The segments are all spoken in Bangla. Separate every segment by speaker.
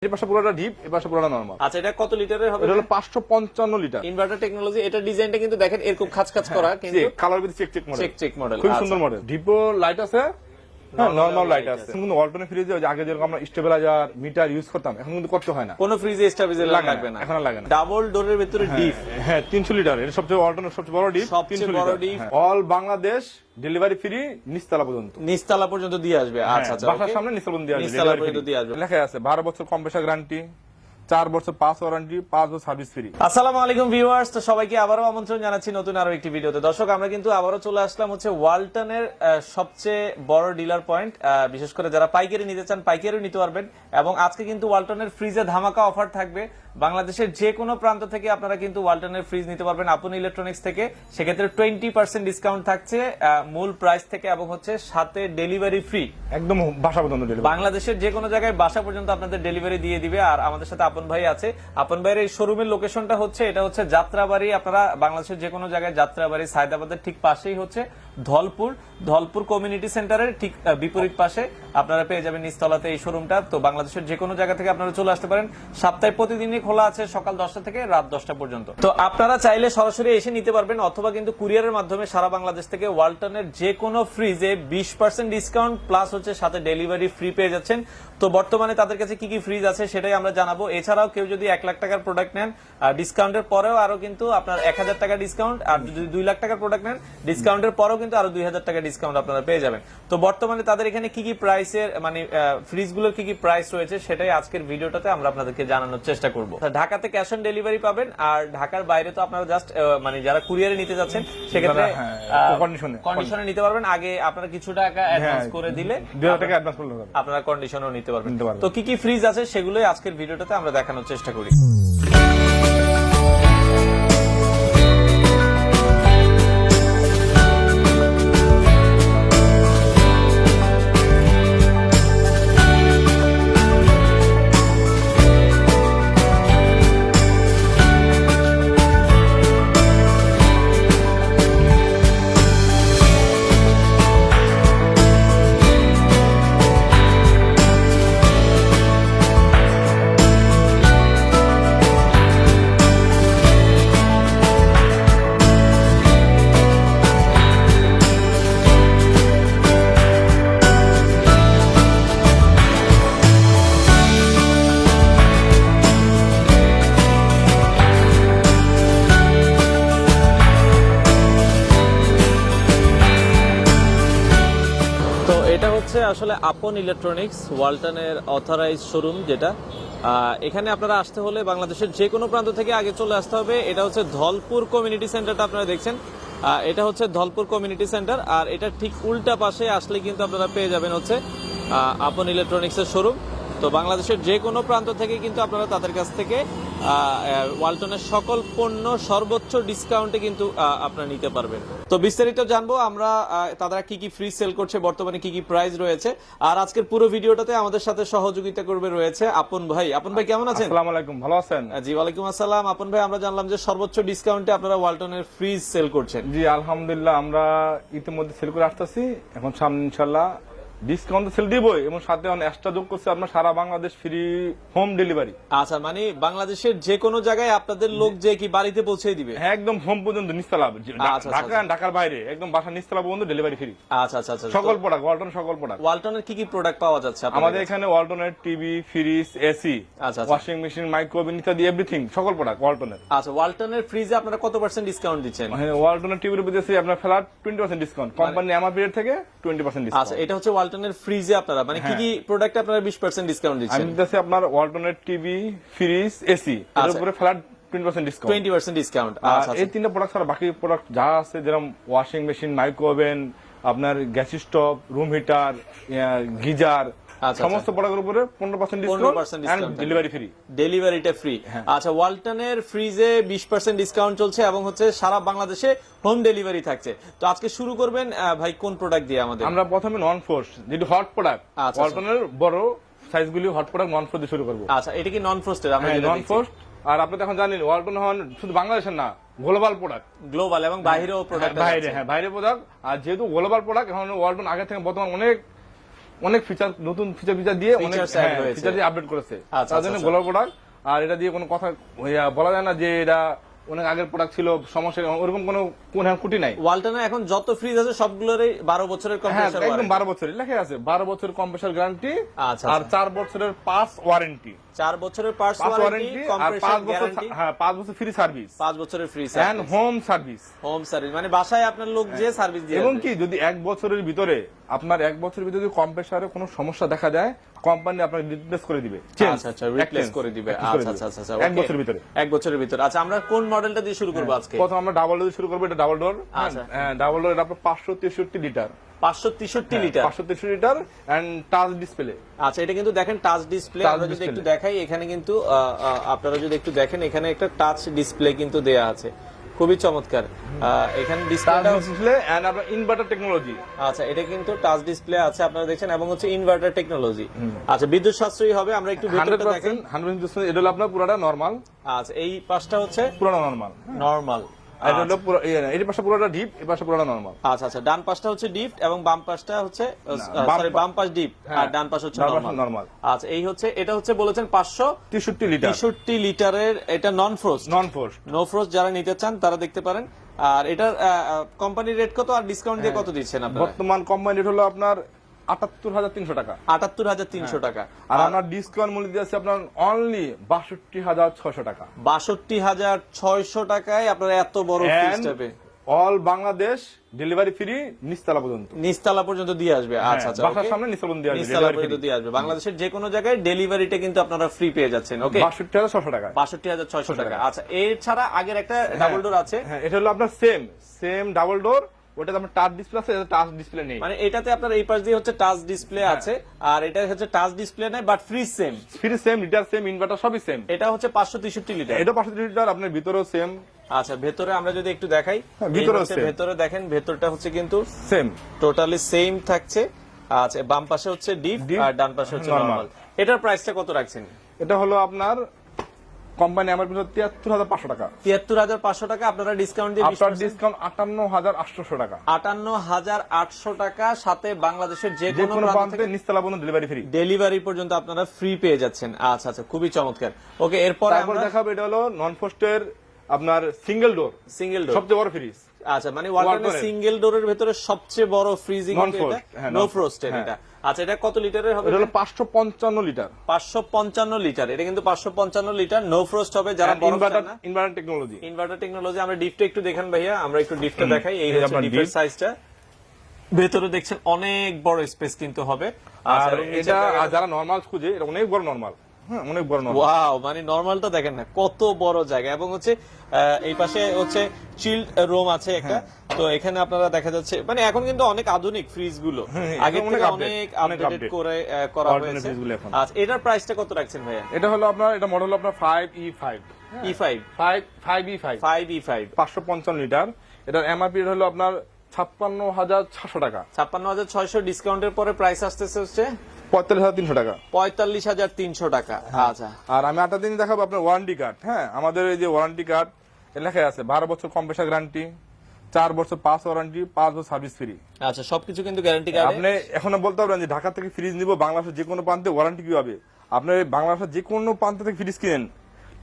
Speaker 1: এই পাশে পুরোটা ডিপ, এই পাশে পুরোটা নরমাল।
Speaker 2: আচ্ছা, এটা কত লিটারের হবে?
Speaker 1: এটা হলো 555 লিটার।
Speaker 2: Inverter technology. এটা ডিজাইনটা কিন্তু দেখেন এরকম খাঁচ করা, কিন্তু
Speaker 1: কালার ভিতরে চেক মডেল।
Speaker 2: চেক মডেল,
Speaker 1: খুব সুন্দর মডেল। ডিপো লাইট আছে, নরমাল লাইট আছে। কিন্তু ওয়ালটনের ফ্রিজে আগে যেরকম আমরা স্টেবিলাইজার মিটার ইউজ করতাম, এখন কিন্তু করতে হয় না।
Speaker 2: কোনো ফ্রিজে স্টেবিলাইজার লাগবে না,
Speaker 1: এখন লাগে না।
Speaker 2: ডাবল ডোরের ভিতরে ডিপ,
Speaker 1: হ্যাঁ 300 লিটার। এটা সবচেয়ে ওয়ালটনের সবচেয়ে বড় ডিপ, 300
Speaker 2: বড়
Speaker 1: litre.
Speaker 2: Deep.
Speaker 1: All Bangladesh delivery free, নিচতলা পর্যন্ত।
Speaker 2: নিচতলা পর্যন্ত দিয়ে আসবে। আচ্ছা,
Speaker 1: বাসার সামনে নিচতলা পর্যন্ত দিয়ে আসবে।
Speaker 2: নিচতলা পর্যন্ত দিয়ে আসবে।
Speaker 1: লেখা আছে 12 বছর কম্প্রেসার গ্যারান্টি, 4 বছর পাস ওয়ারেন্টি, 5 বছর সার্ভিস ফ্রি।
Speaker 2: আসসালামু আলাইকুম ভিউয়ার্স, তো সবাইকে আবারও আমন্ত্রণ জানাচ্ছি নতুন আরো একটি ভিডিওতে। দর্শক, আমরা কিন্তু আবারও চলে আসলাম হচ্ছে ওয়ালটনের সবচেয়ে বড় ডিলার পয়েন্ট। বিশেষ করে যারা পাইকারি নিতে চান, পাইকারিও নিতে পারবেন। এবং আজকে কিন্তু ওয়ালটনের ফ্রিজে ধামাকা অফার থাকবে। বাংলাদেশের যে কোনো প্রান্ত থেকে আপনারা কিন্তু ওয়ালটনের ফ্রিজ নিতে পারবেন আপন ইলেকট্রনিক্স থেকে। সেক্ষেত্রে 20% ডিসকাউন্ট থাকছে মূল প্রাইস থেকে, এবং হচ্ছে সাথে ডেলিভারি ফ্রি,
Speaker 1: একদম বাসা পর্যন্ত ডেলিভারি।
Speaker 2: বাংলাদেশের যে কোনো জায়গায় বাসা পর্যন্ত আপনাদের ডেলিভারি দিয়ে দিবে। আর আমাদের সাথে আপন ভাই আছে। আপন ভাইয়ের এই শোরুমের লোকেশনটা হচ্ছে, এটা হচ্ছে যাত্রাবাড়ি। আপনারা বাংলাদেশের যে কোনো জায়গায় যাত্রাবাড়ি, সায়দাবাদের ঠিক পাশেই হচ্ছে ধলপুর কমিউনিটি সেন্টারের ঠিক বিপরীত পাশে আপনারা পেয়ে যাবেন নিচতলাতে এই শোরুমটা। তো বাংলাদেশের যে কোনো জায়গা থেকে আপনারা চলে আসতে পারেন। সপ্তাহে প্রতিদিনই খোলা আছে, সকাল 10টা থেকে রাত 10টা পর্যন্ত। তো আপনারা চাইলে সরাসরি এসে নিতে পারবেন, অথবা কিন্তু কুরিয়ারের মাধ্যমে সারা বাংলাদেশ থেকে ওয়ালটনের যে কোনো ফ্রিজে 20% ডিসকাউন্ট প্লাস হচ্ছে সাথে ডেলিভারি ফ্রি পেয়ে যাচ্ছেন। তো বর্তমানে তাদের কাছে কি কি ফ্রিজ আছে সেটাই আমরা জানাবো। এছাড়াও কেউ যদি 1 লাখ টাকার প্রোডাক্ট নেন, ডিসকাউন্টের পরেও আরো কিন্তু আপনার 1000 টাকা ডিসকাউন্ট, আর যদি 2 লাখ টাকার প্রোডাক্ট নেন, ডিসকাউন্টের পরেও কিন্তু আরো 2000 টাকা ডিসকাউন্ট আপনারা পেয়ে যাবেন। তো বর্তমানে তাদের এখানে কি কি প্রাইসের, মানে ফ্রিজগুলোর কি কি প্রাইস রয়েছে সেটাই আজকের ভিডিওটাতে আমরা আপনাদেরকে জানানোর চেষ্টা করব। ঢাকাতে ক্যাশ অন ডেলিভারি পাবেন, আর ঢাকার বাইরে তো আপনারা জাস্ট মানে যারা কুরিয়ারে নিতে যাচ্ছেন সেক্ষেত্রে কন্ডিশনে নিতে পারবেন। আগে আপনারা কিছু টাকা অ্যাডভান্স করে দিলে
Speaker 1: 2000 টাকা অ্যাডভান্স করলে
Speaker 2: আপনারা কন্ডিশনও নিতে পারবেন। তো কি কি ফ্রিজ আছে সেগুলোই আজকের ভিডিওটাতে আমরা দেখানোর চেষ্টা করি। এটা হচ্ছে আসলে আপন ইলেকট্রনিক্স, ওয়ালটনের অথরাইজ শোরুম যেটা। এখানে আপনারা আসতে হলে বাংলাদেশের যে কোনো প্রান্ত থেকে আগে চলে আসতে হবে। এটা হচ্ছে ধলপুর কমিউনিটি সেন্টারটা আপনারা দেখছেন, এটা হচ্ছে ধলপুর কমিউনিটি সেন্টার। আর এটা ঠিক উল্টা পাশে আসলে কিন্তু আপনারা পেয়ে যাবেন হচ্ছে আপন ইলেকট্রনিক্সের শোরুম। তো বাংলাদেশের যে কোনো প্রান্ত থেকে কিন্তু আপনারা তাদের কাছ থেকে ওয়ালটনের সকল পণ্য সর্বোচ্চ ডিসকাউন্টে কিন্তু আপনারা নিতে পারবেন। তো বিস্তারিত জানবো আমরা তারা কি কি ফ্রি সেল করছে, বর্তমানে কি কি প্রাইস রয়েছে। আর আজকের পুরো ভিডিওটাতে আমাদের সাথে সহযোগিতা করবে রয়েছে আপন ভাই। আপন ভাই কেমন আছেন?
Speaker 1: আসসালামু আলাইকুম, ভালো আছেন?
Speaker 2: জি ওয়ালাইকুম আসসালাম। আপন ভাই, আমরা জানলাম যে সর্বোচ্চ ডিসকাউন্টে আপনারা ওয়ালটনের ফ্রিজ সেল করছেন।
Speaker 1: জি আলহামদুলিল্লাহ, আমরা ইতিমধ্যে সেল করে আসতেছি। এখন সামনে ইনশাআল্লাহ ডিসকাউন্ট সেল দিবই, এবং সাথে এক্সট্রা যোগ করছে আপনার সারা বাংলাদেশ ফ্রি হোম ডেলিভারি।
Speaker 2: আচ্ছা, মানে বাংলাদেশের যে কোনো জায়গায় আপনাদের লোক যে কি বাড়িতে পৌঁছে দিবে?
Speaker 1: হ্যাঁ, একদম হোম পর্যন্ত, নিচতলা, ঢাকার বাইরে একদম বাসার নিচতলা পর্যন্ত ডেলিভারি ফ্রি।
Speaker 2: আচ্ছা আচ্ছা আচ্ছা,
Speaker 1: সকল প্রোডাক্ট ওয়ালটন, সকল প্রোডাক্ট।
Speaker 2: ওয়ালটনের কি কি প্রোডাক্ট পাওয়া যাচ্ছে
Speaker 1: আমাদের এখানে? ওয়ালটনের TV, fridge, AC, washing machine, micro oven ইত্যাদি এভরিথিং, সকল প্রোডাক্ট ওয়ালটনের।
Speaker 2: আচ্ছা, ওয়ালটনের ফ্রিজে আপনারা কত % ডিসকাউন্ট দিচ্ছেন?
Speaker 1: ওয়ালটনের টিভির উপর দিয়েছি আপনার flat 20% discount, company MRP rate থেকে 20% ডিসকাউন্ট।
Speaker 2: আচ্ছা, এটা হচ্ছে ওয়ালটনের ফ্রিজে আপনারা মানে কি কি প্রোডাক্ট আপনারা 20% ডিসকাউন্ট দিচ্ছেন?
Speaker 1: আমি দিতেছি আপনার ওয়ালটনের টিভি, ফ্রিজ, এসি এর উপরে ফ্ল্যাট 20% ডিসকাউন্ট।
Speaker 2: 20% ডিসকাউন্ট।
Speaker 1: আচ্ছা, এই তিনটা প্রোডাক্ট ছাড়া বাকি প্রোডাক্ট যা আছে, যেরকম ওয়াশিং মেশিন, মাইক্রোওভেন, আপনার gas stove, room heater, geyser, সমস্ত প্রোডাক্টের উপরে 15% ডিসকাউন্ট এন্ড ডেলিভারি ফ্রি।
Speaker 2: ডেলিভারিটা ফ্রি। আচ্ছা, ওয়ালটনের ফ্রিজে 20% ডিসকাউন্ট চলছে এবং হচ্ছে সারা বাংলাদেশে হোম ডেলিভারি থাকছে। তো আজকে শুরু করবেন ভাই কোন প্রোডাক্ট দিয়ে? আমাদের
Speaker 1: আমরা প্রথমে নন ফ্রোস্ট, যেটি হট প্রোডাক্ট, ওয়ালটনের বড় সাইজগুলি হট প্রোডাক্ট নন ফ্রোস্ট দিয়ে শুরু করব।
Speaker 2: আচ্ছা, এটা কি নন ফ্রোস্টেড? আমরা
Speaker 1: নন ফ্রোস্ট। আর আপনি এখন জানেন ওয়ালটন হন শুধু বাংলাদেশের না, গ্লোবাল প্রোডাক্ট,
Speaker 2: গ্লোবাল এবং বাইরেও প্রোডাক্ট,
Speaker 1: বাইরে, হ্যাঁ বাইরে প্রোডাক্ট। আর যেহেতু গ্লোবাল প্রোডাক্ট, এখন ওয়ালটন আগে থেকে বর্তমান অনেক ফিচার, নতুন ফিচার দিয়ে অনেক ফিচার দিয়ে আপডেট করেছে, তার জন্য গ্লোবাল প্রোডাক্ট। আর এটা দিয়ে কোনো কথা বলা যায় না যে এটা অনেক আগের প্রোডাক্ট ছিল, সমস্যা ওরকম কোনো খুঁটি নাই।
Speaker 2: ওয়ালটনে এখন যত ফ্রিজ আছে সবগুলোরই 12 বছরের কম্প্রেসার ওয়ারেন্টি,
Speaker 1: একদম 12 বছরের লেখা আছে, 12 বছরের কম্প্রেসার গ্যারান্টি, আর 4 বছরের পার্টস ওয়ারেন্টি,
Speaker 2: 4 বছরের পার্টস ওয়ারেন্টি,
Speaker 1: আর 5 বছর, হ্যাঁ 5 বছর ফ্রি সার্ভিস,
Speaker 2: 5 বছরের free service
Speaker 1: and home service.
Speaker 2: Home service মানে বাসায় আপনার লোক যে সার্ভিস দিয়ে,
Speaker 1: এবং কি যদি 1 বছরের ভিতরে আপনার 1 বছরের ভিতরে যদি কম্প্রেসারে কোনো সমস্যা দেখা যায়, কোম্পানি আপনাকে রিপ্লেস করে দিবে।
Speaker 2: আচ্ছা রিপ্লেস করে দিবে। আচ্ছা
Speaker 1: 1 বছরের ভিতরে,
Speaker 2: 1 বছরের ভিতরে। আচ্ছা আমরা কোন মডেলটা দিয়ে শুরু করব আজকে?
Speaker 1: প্রথম আমরা ডাবল ডোর দিয়ে শুরু করব। এটা ডাবল ডোর, ডাবল ডোর, এটা আপনার 563 litre,
Speaker 2: 563 litre,
Speaker 1: 563 litre and touch display.
Speaker 2: আচ্ছা এটা কিন্তু দেখেন টাচ ডিসপ্লে, আমরা যদি একটু দেখাই এখানে কিন্তু আপনারা যদি একটু দেখেন এখানে একটা টাচ ডিসপ্লে কিন্তু দেয়া আছে, খুবই চমৎকার। এখানে ডিসপ্লে
Speaker 1: এন্ড আপনার ইনভার্টার টেকনোলজি।
Speaker 2: আচ্ছা এটা কিন্তু টাচ ডিসপ্লে আছে আপনারা দেখছেন, এবং হচ্ছে ইনভার্টার টেকনোলজি। আচ্ছা বিদ্যুৎ সাশ্রয়ী হবে, আমরা একটু ভিতরটা দেখেন।
Speaker 1: 100% এটা হলো আপনার পুরোটা নরমাল।
Speaker 2: আচ্ছা এই পাশটা হচ্ছে
Speaker 1: পুরোটা নরমাল,
Speaker 2: নরমাল।
Speaker 1: এটা হলো পুরো এই পাশে পুরোটা ডিপ, এই পাশে পুরোটা নরমাল।
Speaker 2: আচ্ছা ডান পাশটা হচ্ছে ডিপ এবং বাম পাশটা হচ্ছে সরি বাম পাশ ডিপ আর ডান পাশ হচ্ছে নরমাল। আচ্ছা এই হচ্ছে, এটা হচ্ছে বলেছেন
Speaker 1: 563 লিটার,
Speaker 2: 63 লিটারের, এটা নন ফ্রোস্ট, নো ফ্রোস্ট যারা নিতে চান তারা দেখতে পারেন। আর এটার কোম্পানি রেট কত আর ডিসকাউন্ট দিয়ে কত দিচ্ছেন আপনারা?
Speaker 1: বর্তমান কোম্পানি রেট হলো আপনার 78,300 টাকা,
Speaker 2: 78,300 টাকা।
Speaker 1: আর আমরা ডিসকাউন্ট মূল্য দিয়েছি আপনার অনলি 62,600 টাকা।
Speaker 2: 62,600 টাকায় আপনারা এত বড় ফ্রিজ পাবে,
Speaker 1: অল বাংলাদেশ ডেলিভারি ফ্রি,
Speaker 2: নিচতলা পর্যন্ত দিয়ে আসবে। আচ্ছা
Speaker 1: বাসার সামনে নিচতলা
Speaker 2: দিয়ে আসবে, বাংলাদেশের যে কোনো জায়গায় ডেলিভারিটা কিন্তু আপনারা ফ্রি পেয়ে যাচ্ছেন। ওকে
Speaker 1: 62,600 টাকা,
Speaker 2: 62,600 টাকা। আচ্ছা এছাড়া আগের একটা ডাবল ডোর আছে,
Speaker 1: হ্যাঁ এটা হলো আপনার সেম ডাবল ডোর, ওটাতে আপনার টাচ ডিসপ্লে আছে, এটা টাচ ডিসপ্লে নেই।
Speaker 2: মানে এটাতে আপনার এই পাশ দিয়ে হচ্ছে টাচ ডিসপ্লে আছে, আর এটা হচ্ছে টাচ ডিসপ্লে নাই but fridge same,
Speaker 1: litre same, inverter সবই সেম।
Speaker 2: এটা হচ্ছে 563 লিটার,
Speaker 1: এটা 563 লিটার, আপনার ভিতরেও সেম।
Speaker 2: আচ্ছা ভেতরে আমরা যদি একটু দেখাই, ভেতরে দেখেন ভেতরটা হচ্ছে কিন্তু
Speaker 1: সেম,
Speaker 2: টোটালি সেম থাকছে। আচ্ছা বাম পাশে হচ্ছে ডিপ আর ডান পাশে হচ্ছে নরমাল। এটার প্রাইসটা কত রাখছেন?
Speaker 1: এটা হলো আপনার কোম্পানি আমার পিছনে 73,500 টাকা,
Speaker 2: 73,500 টাকা। আপনারা ডিসকাউন্ট দিয়ে
Speaker 1: আপনার ডিসকাউন্ট 58,800 টাকা,
Speaker 2: 58,800 টাকা, সাথে বাংলাদেশের যে কোনো
Speaker 1: প্রান্তে নিচতলা পর্যন্ত ডেলিভারি ফ্রি,
Speaker 2: ডেলিভারি পর্যন্ত আপনারা ফ্রি পেয়ে যাচ্ছেন। আচ্ছা খুবই চমৎকার। ওকে এরপরে আমরা
Speaker 1: দেখাবো, এটা হলো নন ফ্রস্টের আপনার সিঙ্গেল ডোর, সবচেয়ে বড় ফ্রিজ।
Speaker 2: আচ্ছা মানে ওয়ালটনের সিঙ্গেল ডোরের ভিতরে সবচেয়ে বড় ফ্রিজিং নো ফ্রস্টের এটা। আচ্ছা এটা কত লিটারের হবে?
Speaker 1: এটা হলো 555 লিটার,
Speaker 2: 555 লিটার। এটা কিন্তু 555 লিটার নো ফ্রস্ট হবে। যারা
Speaker 1: ইনভার্টার টেকনোলজি,
Speaker 2: আমরা ডিপটা একটু দেখেন ভাইয়া, আমরা একটু ডিপটা দেখাই। এই হচ্ছে ডিপের সাইজটা, ভেতরে দেখছেন অনেক বড় স্পেস কিন্তু হবে।
Speaker 1: আর এটা যারা নরমাল খুঁজে, এটা অনেক বড় নরমাল, অনেক বড় নরমাল।
Speaker 2: ওয়াও মানে নরমালটা দেখেন না কত বড় জায়গা, এবং হচ্ছে এই পাশে হচ্ছে চিল্ড রুম আছে একটা। তো এখানে আপনারা দেখা যাচ্ছে মানে এখন কিন্তু অনেক আধুনিক ফ্রিজ গুলো, আগে থেকে অনেক আপডেট করে করা হয়েছে। আচ্ছা এটার প্রাইসটা কত রাখছেন ভাইয়া?
Speaker 1: এটা হলো আপনার, এটা মডেল হলো আপনার 5E5, 555 লিটার। এটার এমআরপি হলো আপনার 56,600 টাকা,
Speaker 2: 56,600। ডিসকাউন্টের পরে প্রাইস আসতেছে হচ্ছে
Speaker 1: 45,300 টাকা,
Speaker 2: 45,300 টাকা। আচ্ছা
Speaker 1: আর আমি 8টা দিন দেখাবো আপনার ওয়ারেন্টি কার্ড। হ্যাঁ আমাদের এই যে ওয়ারেন্টি কার্ড লেখা আছে 12 বছর কম্প্রেসার গ্যারান্টি, 4 বছর পাস ওয়ারেন্টি, 5 বছর সার্ভিস ফ্রি।
Speaker 2: আচ্ছা সবকিছু কিন্তু গ্যারান্টি কার্ড।
Speaker 1: আপনি এখনো বলতে পারবেন যে ঢাকা থেকে ফ্রিজ নিব, বাংলাদেশের যে কোনো প্রান্তে ওয়ারেন্টি কি হবে? আপনি বাংলাদেশের যে কোনো প্রান্ত থেকে ফ্রিজ কিনেন,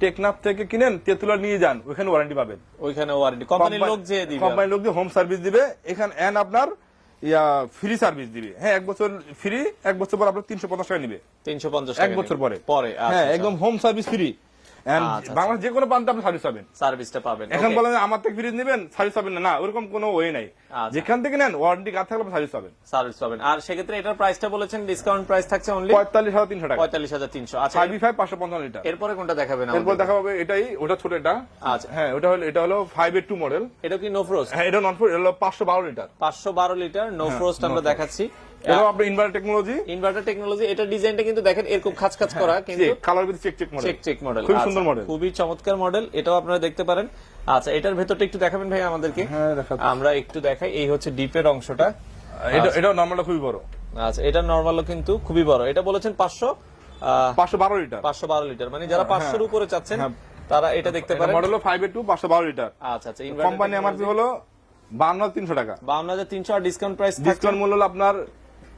Speaker 1: টেকনাফ থেকে কিনেন, তেতুলা নিয়ে যান, ওখানে ওয়ারেন্টি পাবেন।
Speaker 2: ওইখানে ওয়ারেন্টি কোম্পানির লোক যে দিবে,
Speaker 1: কোম্পানির লোক দিয়ে হোম সার্ভিস দিবে এখানে, এন্ড আপনার ফ্রি সার্ভিস দিবে। হ্যাঁ 1 বছর ফ্রি, 1 বছর পর আপনার 350 টাকা নিবে,
Speaker 2: 350
Speaker 1: টাকা 1 বছর পরে। হ্যাঁ একদম হোম সার্ভিস ফ্রি, বাংলাদেশ যে কোনো প্রান্তে আপনি সার্ভিস পাবেন,
Speaker 2: সার্ভিসটা পাবেন।
Speaker 1: এখন বলেন আমার থেকে ফ্রিজ নেবেন সার্ভিস পাবেন না, ওরকম কোনো ওয়ে নাই। যেখান থেকে নেন ওয়ারেন্টি কার্ড থাকলে সার্ভিস পাবেন।
Speaker 2: আর সেক্ষেত্রে এটার প্রাইসটা বলেছেন ডিসকাউন্ট প্রাইস থাকছে অনলি
Speaker 1: 45,300 টাকা,
Speaker 2: 45,300। আচ্ছা
Speaker 1: 555 লিটার।
Speaker 2: এরপরে কোনটা দেখাবেন?
Speaker 1: এরপর দেখা হবে এটাই, ওটা ছোট এটা। আচ্ছা হ্যাঁ এটা হলো 5A2 মডেল।
Speaker 2: এটা কি নো ফ্রস্ট?
Speaker 1: হ্যাঁ এটা নন ফ্রস্ট, এটা হলো 512 লিটার,
Speaker 2: 512 লিটার নো ফ্রস্ট আমরা দেখাচ্ছি।
Speaker 1: এটা আপনার ইনভার্টার টেকনোলজি। এটা ডিজাইনটা কিন্তু দেখেন এরকম খাঁচ করা, কিন্তু কালার ভিতরে চেক মডেল, খুব সুন্দর মডেল,
Speaker 2: খুবই চমৎকার মডেল। এটাও আপনারা দেখতে পারেন। আচ্ছা এটার ভেতরটা একটু দেখাবেন ভাই আমাদেরকে?
Speaker 1: হ্যাঁ দেখাচ্ছি,
Speaker 2: আমরা একটু দেখাই। এই হচ্ছে ডিপের অংশটা,
Speaker 1: এটা নরমালটা খুবই বড়।
Speaker 2: আচ্ছা এটা নরমালও কিন্তু খুবই বড়। এটা বলেছেন
Speaker 1: 512 লিটার,
Speaker 2: 512 লিটার। মানে যারা 500 এর উপরে চাচ্ছেন তারা এটা দেখতে পারেন।
Speaker 1: মডেল হলো 5A2 512 লিটার।
Speaker 2: আচ্ছা
Speaker 1: কোম্পানি এমআরপি হলো 52,300 টাকা,
Speaker 2: 52,300। আর ডিসকাউন্ট প্রাইস,
Speaker 1: ডিসকাউন্ট মূল্য হলো আপনার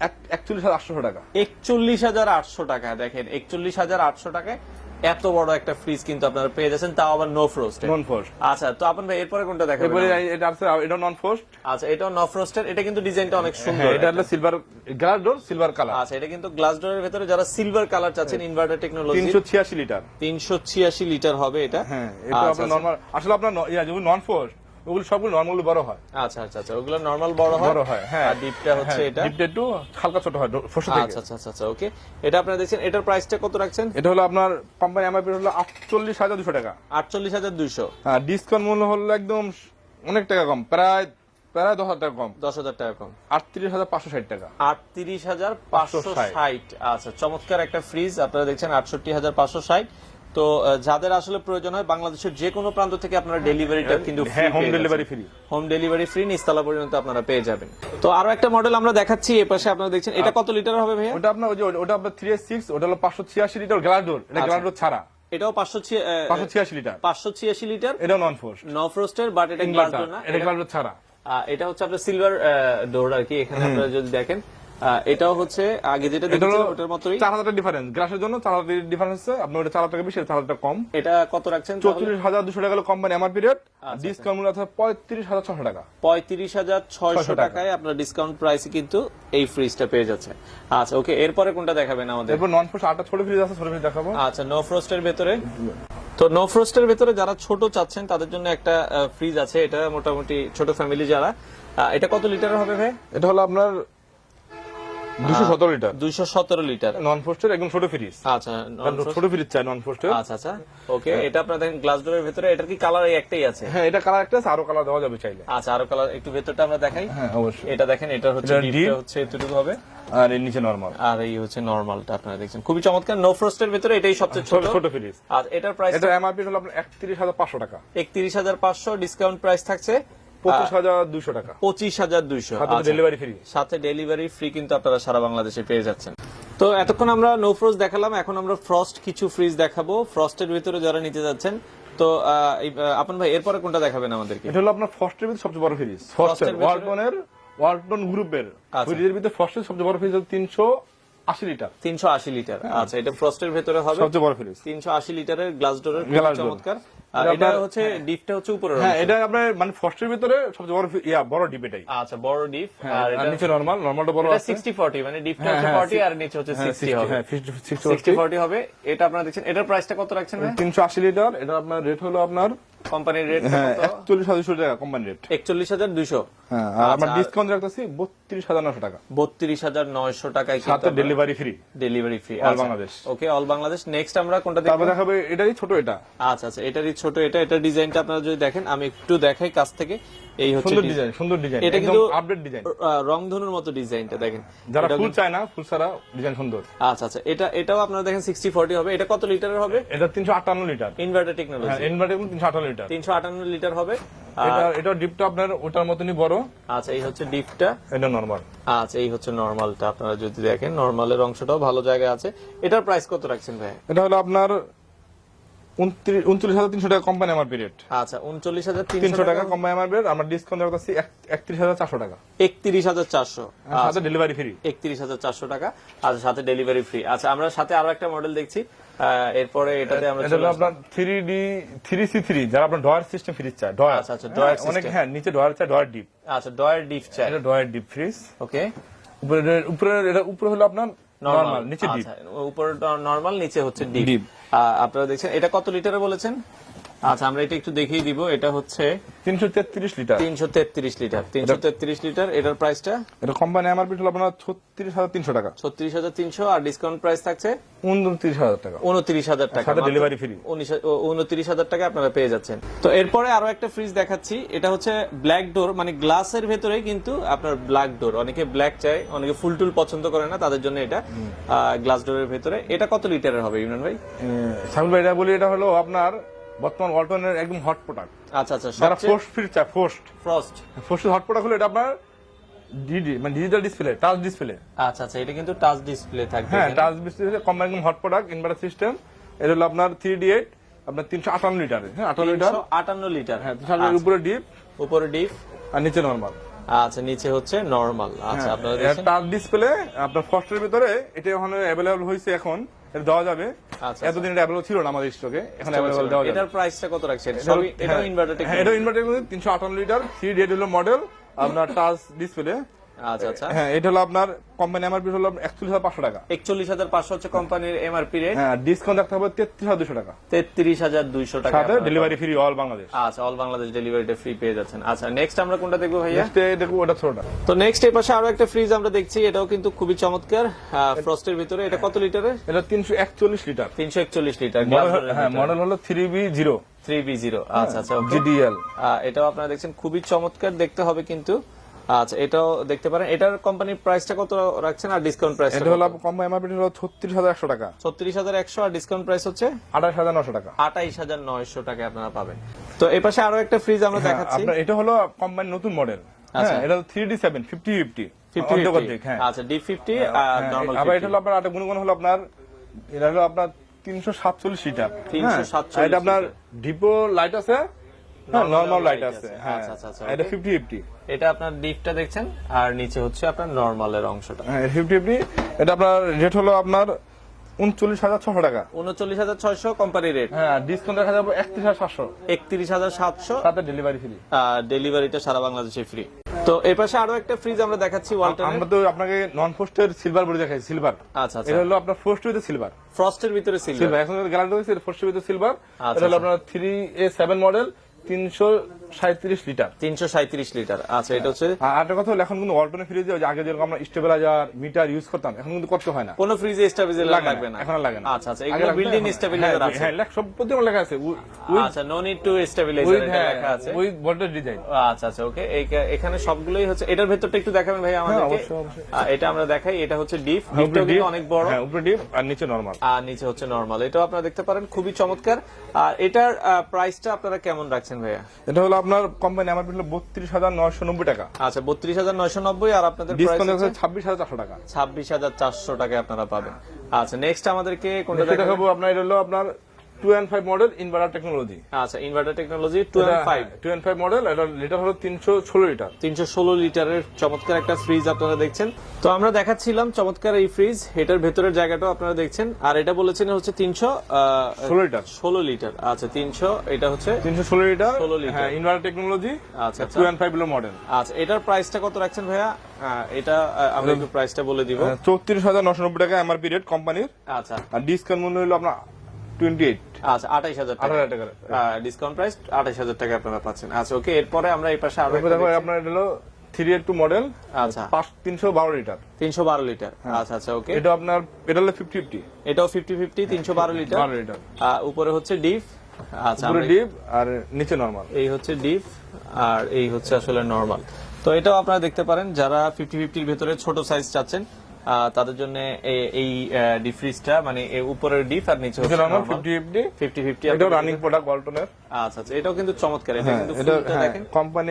Speaker 1: 41,800 টাকা।
Speaker 2: 41,800 টাকা। দেখেন 41,800 টাকায় এত বড় একটা ফ্রিজ কিন্তু আপনারা পেয়ে যাচ্ছেন, তাও আবার নো ফ্রস্ট।
Speaker 1: নন ফ্রস্ট।
Speaker 2: আচ্ছা, তো আপন ভাই এরপরে কোনটা দেখাবেন?
Speaker 1: এরপরে এটা আছে, এটা নন ফ্রস্ট।
Speaker 2: আচ্ছা, এটা নন ফ্রস্টের, এটা কিন্তু ডিজাইনটা অনেক সুন্দর।
Speaker 1: এটা হলো silver glass door, silver colour.
Speaker 2: আচ্ছা, এটা কিন্তু গ্লাস ডোরের ভিতরে যারা সিলভার কালার চাচ্ছেন, ইনভার্টার টেকনোলজি,
Speaker 1: 386 লিটার।
Speaker 2: 386 লিটার হবে এটা।
Speaker 1: হ্যাঁ, এটা আপনার নরমাল, আসলে আপনার যেগুলো নন ফ্রস্ট ওগুলো সবগুলো নরমালি বড় হয়।
Speaker 2: আচ্ছা আচ্ছা আচ্ছা, ওগুলো নরমাল বড় হয়।
Speaker 1: হ্যাঁ,
Speaker 2: আর ডিপটা হচ্ছে এটা,
Speaker 1: ডিপটা একটু হালকা ছোট হয় ফ্রস্ট থেকে।
Speaker 2: আচ্ছা আচ্ছা আচ্ছা, ওকে। এটা আপনারা দেখছেন, এটার প্রাইসটা কত রাখছেন?
Speaker 1: এটা হলো আপনার কোম্পানি এমআরপি হলো 48,200 টাকা।
Speaker 2: 48,200।
Speaker 1: হ্যাঁ, ডিসকাউন্ট মূল্য হলো একদম অনেক টাকা কম, প্রায় 10,000 টাকা কম।
Speaker 2: 10,000 টাকা কম।
Speaker 1: 38,560 টাকা।
Speaker 2: 38,560। আচ্ছা, চমৎকার একটা ফ্রিজ আপনারা দেখছেন, 68,560। তো যাদের আসলে প্রয়োজন হয় বাংলাদেশের যে কোনো প্রান্ত থেকে আপনারা ডেলিভারিটা কিন্তু
Speaker 1: home delivery free.
Speaker 2: Home delivery free, নিচতলা পর্যন্ত আপনারা পেয়ে যাবেন। তো আরো একটা মডেল আমরা দেখাচ্ছি, এই পাশে আপনারা দেখছেন, এটা কত লিটার হবে ভাইয়া?
Speaker 1: ওটা আপনার ওটা আপনার 386, ওটা হলো 586 লিটার গ্লাস ডোর। এটা গ্লাস ডোর ছাড়া।
Speaker 2: এটাও
Speaker 1: 586 লিটার।
Speaker 2: 586 লিটার।
Speaker 1: এটা নন ফ্রস্ট।
Speaker 2: নন ফ্রস্টের, বাট এটা গ্লাস ডোর না,
Speaker 1: এটা গ্লাস ডোর ছাড়া।
Speaker 2: এটা হচ্ছে আপনার সিলভার ডোর আর কি। এখানে আপনারা যদি দেখেন, এটাও হচ্ছে আগে যেটা দেখেছিলেন ওটার মতোই।
Speaker 1: 4,000 টাকা ডিফারেন্স, গ্লাসের জন্য 4,000 টাকা ডিফারেন্স আছে। আপনি ওটা 4,000 টাকা বেশি, 4,000 টাকা কম।
Speaker 2: এটা কত রাখছেন?
Speaker 1: 34,200 টাকা হলো কোম্পানি এমআরপি রেট। ডিসকাউন্ট মূল্য আছে 35,600 টাকা।
Speaker 2: 35,600 টাকায় আপনার ডিসকাউন্ট প্রাইসে কিন্তু এই ফ্রিজটা পেয়ে যাচ্ছে। আচ্ছা, ওকে। এরপরে কোনটা দেখাবেন আমাদের?
Speaker 1: এরপর নন ফ্রস্ট 8টা ছোট ফ্রিজ আছে, ছোট ফ্রিজ দেখাবো।
Speaker 2: আচ্ছা, নো ফ্রস্টের ভেতরে। তো নো ফ্রস্টের ভেতরে যারা ছোট চাচ্ছেন তাদের জন্য একটা ফ্রিজ আছে। এটা মোটামুটি ছোট ফ্যামিলি যারা, এটা কত লিটার হবে ভাই?
Speaker 1: এটা হলো আপনার 217 লিটার।
Speaker 2: 217 লিটার
Speaker 1: নন ফ্রস্টের একদম ছোট ফ্রিজ।
Speaker 2: আচ্ছা,
Speaker 1: ছোট ফ্রিজ চাই নন ফ্রস্টের।
Speaker 2: আচ্ছা আচ্ছা, ওকে। এটা আপনারা দেখেন গ্লাস ডোরের ভেতরে, এটার কি কালার একটাই আছে?
Speaker 1: হ্যাঁ, এটা কালার একটা আছে, আরো কালার দেওয়া যাবে চাইলে।
Speaker 2: আচ্ছা, আরো কালার একটু ভেতরটা আমরা দেখাই।
Speaker 1: হ্যাঁ, অবশ্যই।
Speaker 2: এটা দেখেন, এটা হচ্ছে ডিপটা হচ্ছে এতটুকু হবে,
Speaker 1: আর এর নিচে নরমাল,
Speaker 2: আর এই হচ্ছে নরমালটা আপনারা দেখছেন। খুবই চমৎকার। নো ফ্রস্টের ভেতরে এটাই সবচেয়ে ছোট
Speaker 1: ফ্রিজ।
Speaker 2: আর এটার প্রাইস,
Speaker 1: এটা এমআরপি হলো আপনার 31,500 টাকা।
Speaker 2: 31,500। ডিসকাউন্ট প্রাইস থাকছে
Speaker 1: 25,200 টাকা।
Speaker 2: 25,200।
Speaker 1: সাথে ডেলিভারি ফ্রি।
Speaker 2: সাথে ডেলিভারি ফ্রি কিন্তু আপনারা সারা বাংলাদেশে পেয়ে যাচ্ছেন। তো এতক্ষণ আমরা নো ফ্রস্ট দেখালাম, এখন আমরা ফ্রস্ট কিছু ফ্রিজ দেখাবো। ফ্রস্টের ভিতরে যারা নিতে যাচ্ছেন, তো আপন ভাই এরপরে কোনটা দেখাবেন আমাদেরকে?
Speaker 1: এটা হলো আপনার ফ্রস্টের ভিতরে সবচেয়ে বড় ফ্রিজ। ফ্রস্টের ওয়ালটন গ্রুপের ফ্রিজের ভিতরে ফ্রস্টের সবচেয়ে বড় ফ্রিজ হলো 380 লিটার।
Speaker 2: 380 লিটার। আচ্ছা, এটা ফ্রস্টের ভেতরে হবে
Speaker 1: সবচেয়ে বড় ফ্রিজ।
Speaker 2: 380 লিটারের গ্লাস ডোরের, চমৎকার। এটা হচ্ছে ডিপটা হচ্ছে উপরে।
Speaker 1: হ্যাঁ, এটা আপনার মানে ফ্রস্টের ভিতরে সবচেয়ে বড় বড় ডিপ এটাই।
Speaker 2: আচ্ছা, বড় ডিপ।
Speaker 1: আর এটা নিচে নরমাল, নরমালটা বড় আছে।
Speaker 2: 60-40, মানে ডিপটা হচ্ছে 40 আর নিচে হচ্ছে 60 হবে।
Speaker 1: হ্যাঁ,
Speaker 2: 60-40 হবে। এটা আপনারা দেখছেন, এটার প্রাইসটা কত রাখছেন ভাই?
Speaker 1: 380 লিটার। এটা আপনার রেট হলো আপনার
Speaker 2: কোম্পানির রেট
Speaker 1: 41,200 টাকা কোম্পানি রেট।
Speaker 2: 41,200।
Speaker 1: হ্যাঁ, আর আমরা ডিসকাউন্ট রাখতেছি 32,900 টাকা।
Speaker 2: 32,900 টাকায়
Speaker 1: সাথে delivery free.
Speaker 2: Delivery free
Speaker 1: all Bangladesh.
Speaker 2: Okay, all Bangladesh. Next আমরা কোনটা দেখব?
Speaker 1: তারপর দেখাবে এটাই ছোট এটা।
Speaker 2: আচ্ছা আচ্ছা, এটারই ছোট। এটা ডিজাইনটা আপনারা যদি দেখেন, আমি একটু দেখাই কাছ থেকে। এই হচ্ছে
Speaker 1: সুন্দর ডিজাইন,
Speaker 2: এটা কিন্তু
Speaker 1: আপডেট ডিজাইন,
Speaker 2: রংধনুর মতো ডিজাইনটা দেখেন।
Speaker 1: যারা ফুল চায় না, ফুল ছাড়া ডিজাইন সুন্দর।
Speaker 2: আচ্ছা আচ্ছা, এটাও আপনারা দেখেন 60-40 হবে। এটা কত লিটারের হবে?
Speaker 1: এটা 358 লিটার।
Speaker 2: Inverter technology.
Speaker 1: হ্যাঁ, ইনভার্টার 358 লিটার।
Speaker 2: 358 লিটার হবে।
Speaker 1: এটা ডিপটা আপনার ওটার মতনই বড়।
Speaker 2: আচ্ছা, এই হচ্ছে ডিপটা,
Speaker 1: এটা নরমাল।
Speaker 2: আচ্ছা, এই হচ্ছে নরমালটা। আপনারা যদি দেখেন, নরমালের অংশটাও ভালো জায়গায় আছে। এটার প্রাইস কত রাখছেন ভাই?
Speaker 1: এটা হলো আপনার 29,300 টাকা কোম্পানি এমআরপি রেট।
Speaker 2: আচ্ছা, 39,300
Speaker 1: টাকা কোম্পানি এমআরপি রেট। আমরা ডিসকাউন্ট রাখতেছি 31,400 টাকা।
Speaker 2: 31,400।
Speaker 1: সাথে ডেলিভারি ফ্রি।
Speaker 2: 31,400 টাকা। আচ্ছা, সাথে ডেলিভারি ফ্রি। আচ্ছা, আমরা সাথে আরো একটা মডেল দেখছি। এরপরে এটাতে আমরা
Speaker 1: এটা হলো আপনার 3C3, যারা আপনার ডয়ার সিস্টেম ফ্রিজ চায়। ডয়ার।
Speaker 2: আচ্ছা আচ্ছা, ডয়ার সিস্টেম।
Speaker 1: অনেক, হ্যাঁ, নিচে ডয়ার চায়, ডয়ার ডিপ।
Speaker 2: আচ্ছা, ডয়ার ডিপ চায়।
Speaker 1: এটা ডয়ার ডিপ ফ্রিজ।
Speaker 2: ওকে।
Speaker 1: উপরে হলো আপনার নরমাল, নিচে ডিপ।
Speaker 2: আচ্ছা, উপরে নরমাল, নিচে হচ্ছে ডিপ। আপনারা দেখছেন, এটা কত লিটারে বলেছেন? আচ্ছা, আমরা এটা একটু দেখিয়ে দিব। এটা হচ্ছে
Speaker 1: 333 লিটার।
Speaker 2: 333 লিটার। 333 লিটার। এটার প্রাইসটা?
Speaker 1: এটা কোম্পানি এমআরপি হলো আপনার 36,300 টাকা।
Speaker 2: 36,300। আর ডিসকাউন্ট প্রাইস থাকছে
Speaker 1: 29,000 টাকা।
Speaker 2: 29,000 টাকা।
Speaker 1: সাথে ডেলিভারি ফ্রি।
Speaker 2: 29,000 টাকা আপনারা পেয়ে যাচ্ছেন। তো এরপরে আরো একটা ফ্রিজ দেখাচ্ছি। এটা হচ্ছে ব্ল্যাক ডোর, মানে গ্লাসের ভেতরে কিন্তু আপনার ব্ল্যাক ডোর। অনেকে ব্ল্যাক চায়, অনেকে ফুল টুল পছন্দ করে না, তাদের জন্য এটা গ্লাস ডোরের ভেতরে। এটা কত লিটারের হবে ইমরান ভাই?
Speaker 1: সাহুল ভাই, এটা বলি, এটা হলো আপনার বর্তমান ওয়ালটনের একদম হট প্রোডাক্ট।
Speaker 2: আচ্ছা আচ্ছা,
Speaker 1: যারা ফ্রস্ট ফ্রিজ চায়, ফ্রস্টের হট প্রোডাক্ট হলো এটা আপনার মানে ডিজিটাল ডিসপ্লে, টাচ ডিসপ্লে।
Speaker 2: আচ্ছা আচ্ছা, এটা কিন্তু টাচ ডিসপ্লে থাকবে।
Speaker 1: হ্যাঁ, টাচ ডিসপ্লে কোম্পানি একদম হট প্রোডাক্ট, ইনভার্টার সিস্টেম। এটা হলো আপনার 3D8, আপনার 358 লিটার। হ্যাঁ, 58 লিটার।
Speaker 2: 358 লিটার।
Speaker 1: হ্যাঁ, উপরে ডিপ,
Speaker 2: উপরে ডিপ
Speaker 1: আর নিচে নরমাল।
Speaker 2: আচ্ছা নিচে হচ্ছে নরমাল। আচ্ছা আপনারা দেখছেন
Speaker 1: টাচ ডিসপ্লে আপনার ফস্টের ভিতরে এটা ওখানে अवेलेबल হইছে, এখন এটা দেওয়া যাবে।
Speaker 2: আচ্ছা
Speaker 1: এতদিন এটা अवेलेबल ছিল না আমাদের স্টকে, এখন अवेलेबल দেওয়া যাবে।
Speaker 2: এটার প্রাইসটা কত রাখছেন? সবই এটা ইনভার্টার টেকনোলজি।
Speaker 1: এটা ইনভার্টার টেকনোলজি 358 লিটার 3 হলো মডেল, আপনার টাচ ডিসপ্লে।
Speaker 2: আচ্ছা আচ্ছা
Speaker 1: হ্যাঁ, এটা হলো আপনার কোম্পানি এমআরপি হলো 41,500 টাকা।
Speaker 2: 41,500 হচ্ছে কোম্পানির এমআরপি রেট।
Speaker 1: হ্যাঁ, ডিসকাউন্ট রাখতে হবে 33,200 টাকা।
Speaker 2: 33,200 টাকা,
Speaker 1: সাথে ডেলিভারি ফ্রি অল বাংলাদেশ।
Speaker 2: আচ্ছা অল বাংলাদেশ ডেলিভারিটা ফ্রি পেয়ে যাচ্ছেন। আচ্ছা নেক্সট আমরা কোনটা দেখবো ভাইয়া?
Speaker 1: নেক্সট দেখো ওটা ছোটটা।
Speaker 2: তো নেক্সট এই পাশে আরো একটা ফ্রিজ আমরা দেখছি, এটাও কিন্তু খুবই চমৎকার ফ্রস্টের ভিতরে। এটা কত লিটারের?
Speaker 1: এটা 341 লিটার।
Speaker 2: 341 লিটার।
Speaker 1: হ্যাঁ, মডেল হলো 3B0।
Speaker 2: 3B0। আচ্ছা আচ্ছা
Speaker 1: জিডিএল।
Speaker 2: এটাও আপনারা দেখছেন খুবই চমৎকার দেখতে হবে কিন্তু। আচ্ছা এটাও দেখতে পারেন। এটার কোম্পানির প্রাইসটা কত রাখছেন আর ডিসকাউন্ট প্রাইস?
Speaker 1: এটা হলো কোম্পানি এমআরপি হলো 36,100 টাকা।
Speaker 2: 36,100 আর ডিসকাউন্ট প্রাইস হচ্ছে
Speaker 1: 28,900 টাকা।
Speaker 2: 28,900 টাকায় আপনারা পাবেন। তো এই পাশে আরো একটা ফ্রিজ আমরা দেখাচ্ছি।
Speaker 1: আপনার এটা হলো কোম্পানি নতুন মডেল।
Speaker 2: আচ্ছা।
Speaker 1: হ্যাঁ, এটা 3D7 5050।
Speaker 2: 50। আচ্ছা D50 আর নরমাল।
Speaker 1: আবার এটা হলো আপনার আটা গুণগুণ হলো আপনার, এটা হলো আপনার 347 লিটার।
Speaker 2: 347
Speaker 1: এটা আপনার ডিপো লাইট আছে, হ্যাঁ নরমাল লাইট আছে। হ্যাঁ,
Speaker 2: আচ্ছা আচ্ছা আচ্ছা।
Speaker 1: এটা 5050।
Speaker 2: এটা আপনার ডিপটা দেখছেন আর নিচে হচ্ছে আপনার নরমালের অংশটা।
Speaker 1: হ্যাঁ 5050। এটা আপনার রেট হলো আপনার 39,600 টাকা।
Speaker 2: 39,600 কোম্পানি রেট।
Speaker 1: হ্যাঁ, ডিসকাউন্ট রাখা যাবে 31,700।
Speaker 2: 31,700
Speaker 1: সাথে ডেলিভারি ফ্রি।
Speaker 2: ডেলিভারিটা সারা বাংলাদেশে ফ্রি। তো এই পাশে আরো একটা ফ্রিজ আমরা দেখাচ্ছি ওয়ালটনের।
Speaker 1: আমরা তো আপনাকে নন ফ্রস্টের সিলভার বলে দেখাই, সিলভার।
Speaker 2: আচ্ছা আচ্ছা।
Speaker 1: এটা হলো আপনার ফ্রস্ট উইথ সিলভার।
Speaker 2: ফ্রস্টের ভিতরে সিলভার।
Speaker 1: এখন গ্যারান্টি হইছে ফ্রস্ট উইথ সিলভার।
Speaker 2: আচ্ছা,
Speaker 1: এটা হলো আপনার 3A7 মডেল 337 লিটার।
Speaker 2: 337 লিটার। আচ্ছা এটা হচ্ছে।
Speaker 1: আর একটা কথা হলো এখন কিন্তু ওয়ালটনের ফ্রিজে আগে যেরকম আমরা স্টেবিলাইজার মিটার ইউজ করতাম, এখন কিন্তু করতে হয় না।
Speaker 2: কোন ফ্রিজে স্টেবিলাইজার লাগবে না,
Speaker 1: এখন লাগে না।
Speaker 2: আচ্ছা আচ্ছা, এগুলো বিল্ট-ইন স্টেবিলাইজার আছে।
Speaker 1: হ্যাঁ, সব প্রতিটা লেখা আছে।
Speaker 2: আচ্ছা নো নিড টু স্টেবিলাইজার এটা লেখা আছে।
Speaker 1: ওই ভোল্টেজ ডিজাইন।
Speaker 2: আচ্ছা আচ্ছা ওকে। এখানে সবগুলোই হচ্ছে। এটার ভেতরটা একটু দেখাবেন ভাই আমাদেরকে? এটা আমরা দেখাই। এটা হচ্ছে ডিপ। ডিপটা কিন্তু অনেক বড়।
Speaker 1: হ্যাঁ, উপরে ডিপ আর নিচে নরমাল।
Speaker 2: আর নিচে হচ্ছে নরমাল। এটাও আপনারা দেখতে পারেন, খুবই চমৎকার। আর এটার প্রাইসটা আপনারা কেমন রাখছেন ভাইয়া?
Speaker 1: এটা হলো আপনার কোম্পানি আমার হলো 32,990 টাকা।
Speaker 2: আচ্ছা 32,990। আর আপনাদের প্রাইস
Speaker 1: ডিসকাউন্ট আছে 26,400 টাকা।
Speaker 2: 26,400 টাকায় আপনারা পাবেন। আচ্ছা নেক্সট আমাদেরকে কোনটা
Speaker 1: দেখাবো? আপনার এটা হলো আপনার 2 মডেল ইনভার্টার টেকনোলজি।
Speaker 2: আচ্ছা ইনভার্টার টেকনোলজি 2
Speaker 1: মডেল। এটা লিটার হলো 316 লিটার।
Speaker 2: 316 লিটারের চমৎকার একটা ফ্রিজ আপনারা দেখছেন। তো আমরা দেখাচ্ছিলাম চমৎকার এই ফ্রিজ, এটার ভেতরের জায়গাটাও আপনারা দেখছেন। আর এটা বলেছেন হচ্ছে
Speaker 1: 316 লিটার।
Speaker 2: 16 লিটার। আচ্ছা 300, এটা হচ্ছে
Speaker 1: 316 লিটার।
Speaker 2: 16 লিটার।
Speaker 1: হ্যাঁ, ইনভার্টার টেকনোলজি।
Speaker 2: আচ্ছা
Speaker 1: 2 মডেল।
Speaker 2: আচ্ছা এটার প্রাইসটা কত রাখছেন ভাইয়া? এটা আমরা একটু প্রাইসটা বলে দিব।
Speaker 1: 34,990 টাকা এমআরপি রেট কোম্পানির।
Speaker 2: আচ্ছা
Speaker 1: আর ডিসকাউন্ট মূল্য হলো আপনার 28।
Speaker 2: আচ্ছা 28,000 টাকা। ডিসকাউন্ট প্রাইস 28,000 টাকা আপনারা পাচ্ছেন। আচ্ছা ওকে। এরপরে আমরা এই পাশে আরো
Speaker 1: দেখো আপনার এটা হলো 382 মডেল।
Speaker 2: আচ্ছা
Speaker 1: 312 লিটার।
Speaker 2: 312 লিটার। আচ্ছা আচ্ছা ওকে।
Speaker 1: এটা আপনার এটা হলো 5050।
Speaker 2: এটাও 5050 312 লিটার। উপরে হচ্ছে ডিপ। আচ্ছা
Speaker 1: উপরে ডিপ আর নিচে নরমাল।
Speaker 2: এই হচ্ছে ডিপ আর এই হচ্ছে আসলে নরমাল। তো এটাও আপনারা দেখতে পারেন, যারা 5050 এর ভেতরে ছোট সাইজ চাচ্ছেন তাদের জন্য এই ডিপ ফ্রিজটা, মানে উপরের ডিপ আর নিচে হচ্ছে নরমাল 5050।
Speaker 1: এটা রানিং প্রোডাক্ট ওয়ালটনের।
Speaker 2: আচ্ছা আচ্ছা এটাও কিন্তু চমৎকার। এটা কিন্তু ফুলটা দেখেন।
Speaker 1: কোম্পানি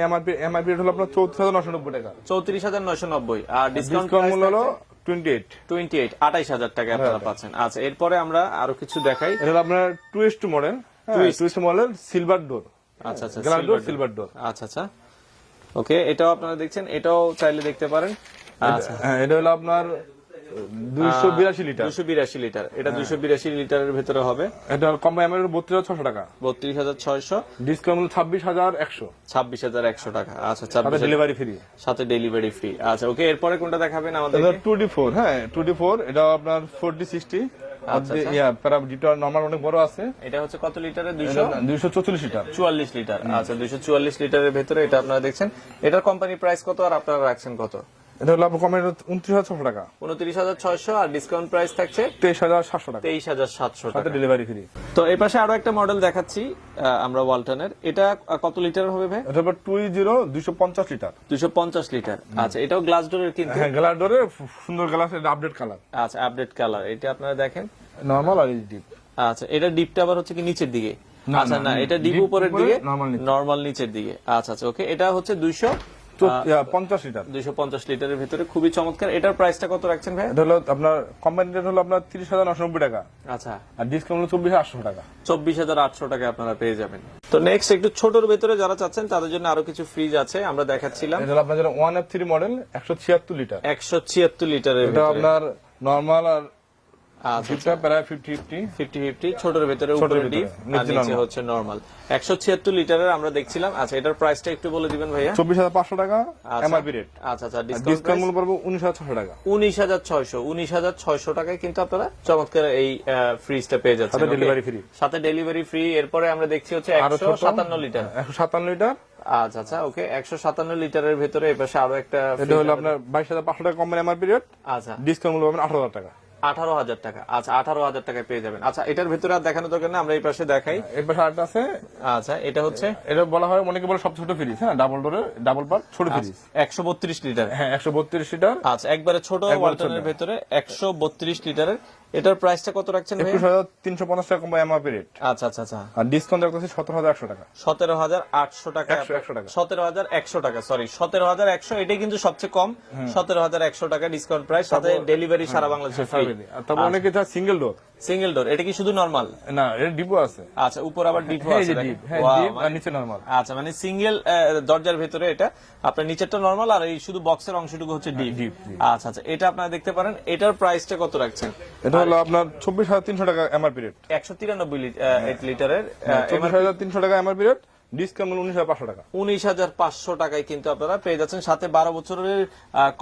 Speaker 1: এমআরপি হলো আপনার 34,990 টাকা।
Speaker 2: 34,990। আর ডিসকাউন্ট
Speaker 1: মূল্য হলো
Speaker 2: 28,000 টাকা আপনারা পাচ্ছেন। আচ্ছা এরপরে আমরা আরো কিছু দেখাই।
Speaker 1: এটা হলো আপনার 2 মডেল। 2 মডেল সিলভার ডোর।
Speaker 2: আচ্ছা আচ্ছা
Speaker 1: সিলভার ডোর।
Speaker 2: আচ্ছা আচ্ছা ওকে। এটাও আপনারা দেখছেন, এটাও চাইলে দেখতে পারেন। আচ্ছা
Speaker 1: এটা হলো আপনার 282 লিটার।
Speaker 2: 282 লিটার। এটা 282 লিটারের ভিতরে হবে।
Speaker 1: এটা কোম্পানি আমার 32,600 টাকা।
Speaker 2: 32,600।
Speaker 1: ডিসকাউন্ট 26,100।
Speaker 2: 26,100 টাকা। আচ্ছা
Speaker 1: সাথে ডেলিভারি ফ্রি।
Speaker 2: সাথে ডেলিভারি ফ্রি। আচ্ছা ওকে। এরপরে কোনটা দেখাবেন আমাদের?
Speaker 1: 2D4। হ্যাঁ 2D4। এটা আপনার 4060। নরমাল অনেক বড় আছে।
Speaker 2: এটা হচ্ছে কত লিটারের?
Speaker 1: 244 লিটার।
Speaker 2: 44 লিটার। আচ্ছা 244 লিটারের ভেতরে এটা আপনারা দেখছেন। এটার কোম্পানি প্রাইস কত আর আপনারা রাখছেন কত?
Speaker 1: এটা হলো আপনার কোম্পানি 29,600 টাকা।
Speaker 2: 29,600। আর ডিসকাউন্ট প্রাইস থাকছে
Speaker 1: 23,700 টাকা।
Speaker 2: 23,700
Speaker 1: সাথে
Speaker 2: টাকা।
Speaker 1: Delivery free.
Speaker 2: তো এই পাশে আরো একটা মডেল দেখাচ্ছি আমরা ওয়ালটনের। এটা কত লিটার হবে ভাই?
Speaker 1: এটা হলো 250 লিটার।
Speaker 2: 250 লিটার। আচ্ছা এটাও গ্লাস ডোরের কিন্তু।
Speaker 1: হ্যাঁ, গ্লাস ডোরে সুন্দর গ্লাস, আপডেট কালার।
Speaker 2: আচ্ছা আপডেট কালার। এটা আপনারা দেখেন
Speaker 1: নরমাল আর ডিপ।
Speaker 2: আচ্ছা এটা ডিপটা আবার হচ্ছে কি নিচের দিকে? আচ্ছা না, এটা ডিপ উপরের দিকে, নরমাল নিচের দিকে। আচ্ছা আচ্ছা ওকে। এটা হচ্ছে
Speaker 1: 50 লিটার,
Speaker 2: 250 লিটারের ভিতরে খুবই চমৎকার। এটার প্রাইসটা কত রাখছেন ভাই?
Speaker 1: এটা হলো আপনার কোম্পানি রেট হলো আপনার 30,990 টাকা।
Speaker 2: আচ্ছা,
Speaker 1: আর ডিসকাউন্ট হলো 24,800 টাকা।
Speaker 2: 24,800 টাকায় আপনারা পেয়ে যাবেন। তো নেক্সট একটু ছোটর ভিতরে যারা চাচ্ছেন তাদের জন্য আরো কিছু ফ্রিজ আছে, আমরা দেখাচ্ছিলাম।
Speaker 1: এটা হলো আপনার যেটা 1F3 মডেল 176 লিটার।
Speaker 2: 176 লিটারের
Speaker 1: এটা
Speaker 2: ভিতরে
Speaker 1: আপনার নরমাল আর
Speaker 2: আচ্ছা,
Speaker 1: ডিপটা প্রায় 50-50
Speaker 2: 50-50 ছোটর ভিতরে, উপরে ডিপ আর নিচে হচ্ছে নরমাল। 176 লিটারের আমরা দেখছিলাম। আচ্ছা, এটার প্রাইসটা একটু বলে দিবেন ভাইয়া।
Speaker 1: 24,500 টাকা এমআরপি রেট।
Speaker 2: আচ্ছা আচ্ছা,
Speaker 1: ডিসকাউন্ট মূল্য পড়বে 19,600 টাকা।
Speaker 2: 19,600 টাকায় কিন্তু আপনারা চমৎকার এই ফ্রিজটা পেয়ে যাচ্ছেন।
Speaker 1: সাথে ডেলিভারি ফ্রি।
Speaker 2: সাথে ডেলিভারি ফ্রি। এরপরে আমরা দেখছি হচ্ছে 157 লিটার।
Speaker 1: 157 লিটার।
Speaker 2: আচ্ছা আচ্ছা, ওকে। 157 লিটারের ভিতরে এপাশে আরো একটা,
Speaker 1: এটা হলো আপনার 22,500 টাকা কোম্পানি এমআরপি রেট।
Speaker 2: আচ্ছা,
Speaker 1: ডিসকাউন্ট মূল্য পাবেন 18,000 টাকা।
Speaker 2: 18,000 টাকা। আচ্ছা, 18,000 টাকায় পেয়ে যাবেন। আচ্ছা, এটার ভিতরে আর দেখানো দরকার না, আমরা এই পাশে দেখাই।
Speaker 1: এই পাশে আরেকটা আছে।
Speaker 2: আচ্ছা, এটা হচ্ছে,
Speaker 1: এটা বলা হয়, অনেকে বলে সব ছোট ফ্রিজ, হ্যাঁ, ডাবল ডোরের, ডাবল পার ছোট ফ্রিজ।
Speaker 2: 132 লিটার।
Speaker 1: হ্যাঁ, 132 লিটার।
Speaker 2: আচ্ছা, একবারে ছোট ওয়ালটনের ভিতরে 132 লিটারের। এটার প্রাইসটা কত রাখছেন ভাই?
Speaker 1: 21,350 টাকা কোম্পানি এমআরপি রেট।
Speaker 2: আচ্ছা আচ্ছা আচ্ছা,
Speaker 1: আর ডিসকাউন্ট রাখতেছি 17,100 টাকা।
Speaker 2: 17,800 টাকা।
Speaker 1: 100 টাকা।
Speaker 2: 17,100 টাকা, সরি 17,100। এটাই কিন্তু সবচেয়ে কম। 17,100 টাকা ডিসকাউন্ট প্রাইস, সাথে ডেলিভারি সারা বাংলাদেশে ফ্রি।
Speaker 1: তারপর অনেকে সিঙ্গেল ডোর।
Speaker 2: সিঙ্গেল ডোর, এটা কি শুধু নরমাল?
Speaker 1: না, এটা ডিপো আছে।
Speaker 2: আচ্ছা, উপর আবার ডিপো আছে।
Speaker 1: হ্যাঁ, ডিপ আর নিচে নরমাল।
Speaker 2: আচ্ছা, মানে সিঙ্গেল দরজার ভিতরে এটা, আপনার নিচেরটা নরমাল আর এই শুধু বক্সের অংশটুকু হচ্ছে ডিপ। আচ্ছা আচ্ছা, এটা আপনারা দেখতে পারেন। এটার প্রাইসটা কত রাখছেন?
Speaker 1: এটা হলো আপনার 24,300 টাকা এমআরপি রেট।
Speaker 2: 193 লিটারের
Speaker 1: 24,300 টাকা এমআরপি রেট। ডিসকাউন্ট 19,500 টাকা।
Speaker 2: 19,500 টাকায় কিন্তু আপনারা পেয়ে যাচ্ছেন, সাথে 12 বছরের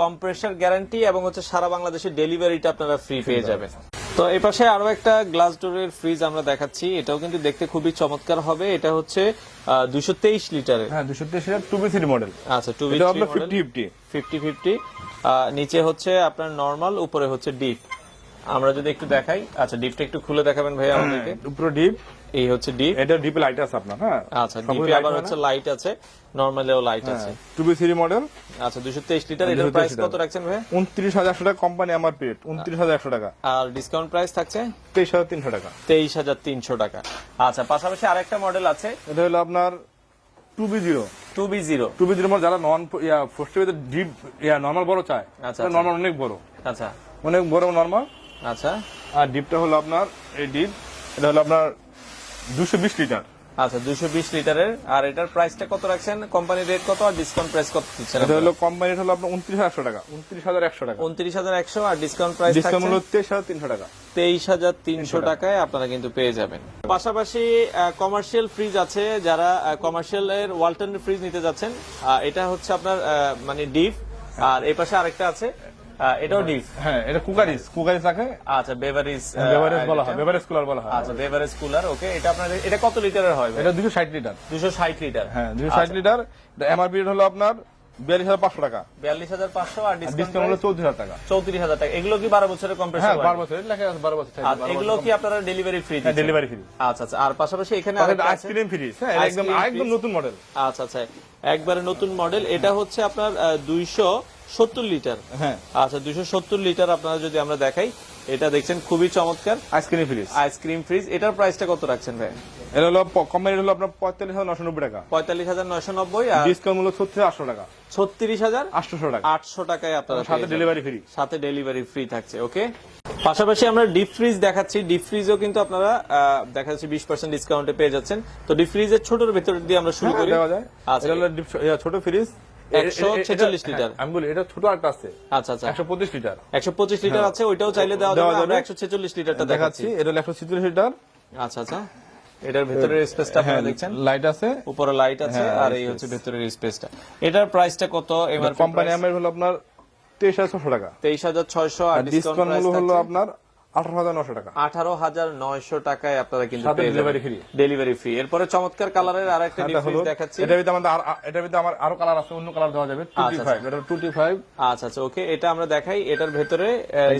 Speaker 2: কম্প্রেসার গ্যারান্টি এবং হচ্ছে সারা বাংলাদেশের ডেলিভারিটা আপনারা ফ্রি পেয়ে যাবেন। তো এই পাশে আরো একটা গ্লাস ডোরের ফ্রিজ আমরা দেখাচ্ছি, এটাও কিন্তু দেখতে খুবই চমৎকার হবে। এটা হচ্ছে 223 লিটারের।
Speaker 1: হ্যাঁ, 223 লিটার 2B3 মডেল।
Speaker 2: আচ্ছা, 2B3 মডেল 50-50। নিচে হচ্ছে আপনার নরমাল, উপরে হচ্ছে ডিপ। আমরা যদি একটু দেখাই, আচ্ছা ডিপটা একটু খুলে দেখাবেন ভাই আমাদেরকে।
Speaker 1: উপরে ডিপ,
Speaker 2: এই হচ্ছে ডিপ।
Speaker 1: এটা ডিপে লাইট আছে আপনার। হ্যাঁ,
Speaker 2: আচ্ছা, ডিপে আবার হচ্ছে লাইট আছে, নরমালেও লাইট আছে।
Speaker 1: 2B3 model.
Speaker 2: আচ্ছা, 223 লিটার। এটার প্রাইস কত রাখছেন ভাই?
Speaker 1: 29,100 টাকা কোম্পানি এমআরপি রেট। 29,100 টাকা।
Speaker 2: আর ডিসকাউন্ট প্রাইস থাকছে
Speaker 1: 23,300 টাকা।
Speaker 2: 23,300 টাকা। আচ্ছা, পাশাপাশি আরেকটা মডেল আছে,
Speaker 1: এটা হলো আপনার 2B0।
Speaker 2: 2B0
Speaker 1: model. যারা নন ফোস্টের ডিপ নরমাল বড় চায়,
Speaker 2: আচ্ছা,
Speaker 1: নরমাল অনেক বড়।
Speaker 2: আচ্ছা,
Speaker 1: অনেক বড় নরমাল।
Speaker 2: আচ্ছা,
Speaker 1: আর ডিপটা হলো আপনার এই ডিপ, এটা হলো আপনার 220 লিটার।
Speaker 2: আচ্ছা, 220 লিটারের। আর এটার প্রাইসটা কত রাখছেন? কোম্পানি রেট কত আর ডিসকাউন্ট প্রাইস কত দিচ্ছেন?
Speaker 1: এটা হলো কোম্পানি হলো আপনার 29,100 টাকা। 29,100 টাকা।
Speaker 2: 29,100। আর ডিসকাউন্ট প্রাইস
Speaker 1: ডিসকাউন্ট হলো 23,300 টাকা।
Speaker 2: 23,300 টাকায় আপনারা কিন্তু পেয়ে যাবেন। পাশাপাশি কমার্শিয়াল ফ্রিজ আছে, যারা কমার্শিয়াল এর ওয়ালটন ফ্রিজ নিতে যাচ্ছেন, এটা হচ্ছে আপনার মানে ডিপ। আর এই পাশে আরেকটা আছে, এটাও ডিপ।
Speaker 1: হ্যাঁ, এটা কুকারিস রাখে।
Speaker 2: আচ্ছা, বেভারেজ
Speaker 1: বলা হয়, বেভারেজ কুলার বলা হয়।
Speaker 2: আচ্ছা, বেভারেজ কুলার, ওকে। এটা আপনার, এটা কত লিটারের হয়?
Speaker 1: এটা 260 লিটার।
Speaker 2: 260 লিটার।
Speaker 1: হ্যাঁ, 260 লিটার। এমআরপি রেট হলো আপনার 42,500 টাকা।
Speaker 2: 42,500। আর
Speaker 1: ডিসকাউন্ট হলো 34,000 টাকা।
Speaker 2: 34,000 টাকা। এগুলো কি 12 বছরের কম্প্রেসার?
Speaker 1: হ্যাঁ, 12 বছর লেখা আছে, 12 বছর।
Speaker 2: আর এগুলো কি আপনারা ডেলিভারি ফ্রি?
Speaker 1: হ্যাঁ, ডেলিভারি ফ্রি।
Speaker 2: আচ্ছা আচ্ছা। আর পাশাপাশি এখানে আরেকটা আছে,
Speaker 1: আইসক্রিম ফ্রিজ। হ্যাঁ, একদম নতুন মডেল।
Speaker 2: আচ্ছা আচ্ছা, একবারে নতুন মডেল। এটা হচ্ছে আপনার 270 লিটার।
Speaker 1: হ্যাঁ,
Speaker 2: আচ্ছা, 270 লিটার আপনারা যদি আমরা দেখাই, এটা দেখছেন খুবই চমৎকার আইসক্রিম ফ্রিজ। এটার প্রাইসটা কত রাখছেন ভাই?
Speaker 1: এটা হলো কোম্পানি হলো আপনার 45,990 টাকা।
Speaker 2: 45,990। আর
Speaker 1: ডিসকাউন্ট হলো 36,800 টাকা।
Speaker 2: 36,800
Speaker 1: টাকা।
Speaker 2: 800 টাকায় আপনারা
Speaker 1: সাথে ডেলিভারি ফ্রি।
Speaker 2: সাথে ডেলিভারি ফ্রি থাকছে, ওকে। পাশাপাশি আমরা ডিপ ফ্রিজ দেখাচ্ছি। ডিপ ফ্রিজও কিন্তু আপনারা দেখা যাচ্ছে 20% ডিসকাউন্টে পেয়ে যাচ্ছেন। তো ডিপ ফ্রিজের ছোটর ভিতর দিয়ে আমরা শুরু করি।
Speaker 1: আচ্ছা, এটা হলো ছোট ফ্রিজ
Speaker 2: 146 লিটার।
Speaker 1: আমি বলি এটা ছোট একটা আছে।
Speaker 2: আচ্ছা আচ্ছা,
Speaker 1: 125 লিটার।
Speaker 2: 125 লিটার আছে, ওইটাও চাইলে দেওয়া যাবে। আমরা 146 লিটারটা দেখাচ্ছি।
Speaker 1: এটা হলো 146 লিটার।
Speaker 2: আচ্ছা আচ্ছা, এটার ভেতরের স্পেসটা আপনারা দেখছেন,
Speaker 1: লাইট আছে,
Speaker 2: উপরে লাইট আছে। আর এই হচ্ছে ভেতরের স্পেসটা। এটার প্রাইসটা কত? এমআরপি
Speaker 1: কোম্পানি এমআরপি হলো আপনার 23,600 টাকা।
Speaker 2: 23,600। আর
Speaker 1: ডিসকাউন্ট হলো আপনার 18,900 টাকা।
Speaker 2: 18,900 টাকায় আপনারা কিন্তু
Speaker 1: ডেলিভারি ফ্রি।
Speaker 2: Delivery free. এরপরে চমৎকার কালারের আরেকটা ডিপ ফ্রিজ দেখাচ্ছি।
Speaker 1: এটার ভিতরে আমার আরো কালার আছে, অন্য কালার দেওয়া যাবে। 25 এটা 25।
Speaker 2: আচ্ছা আচ্ছা, ওকে। এটা আমরা দেখাই। এটার ভেতরে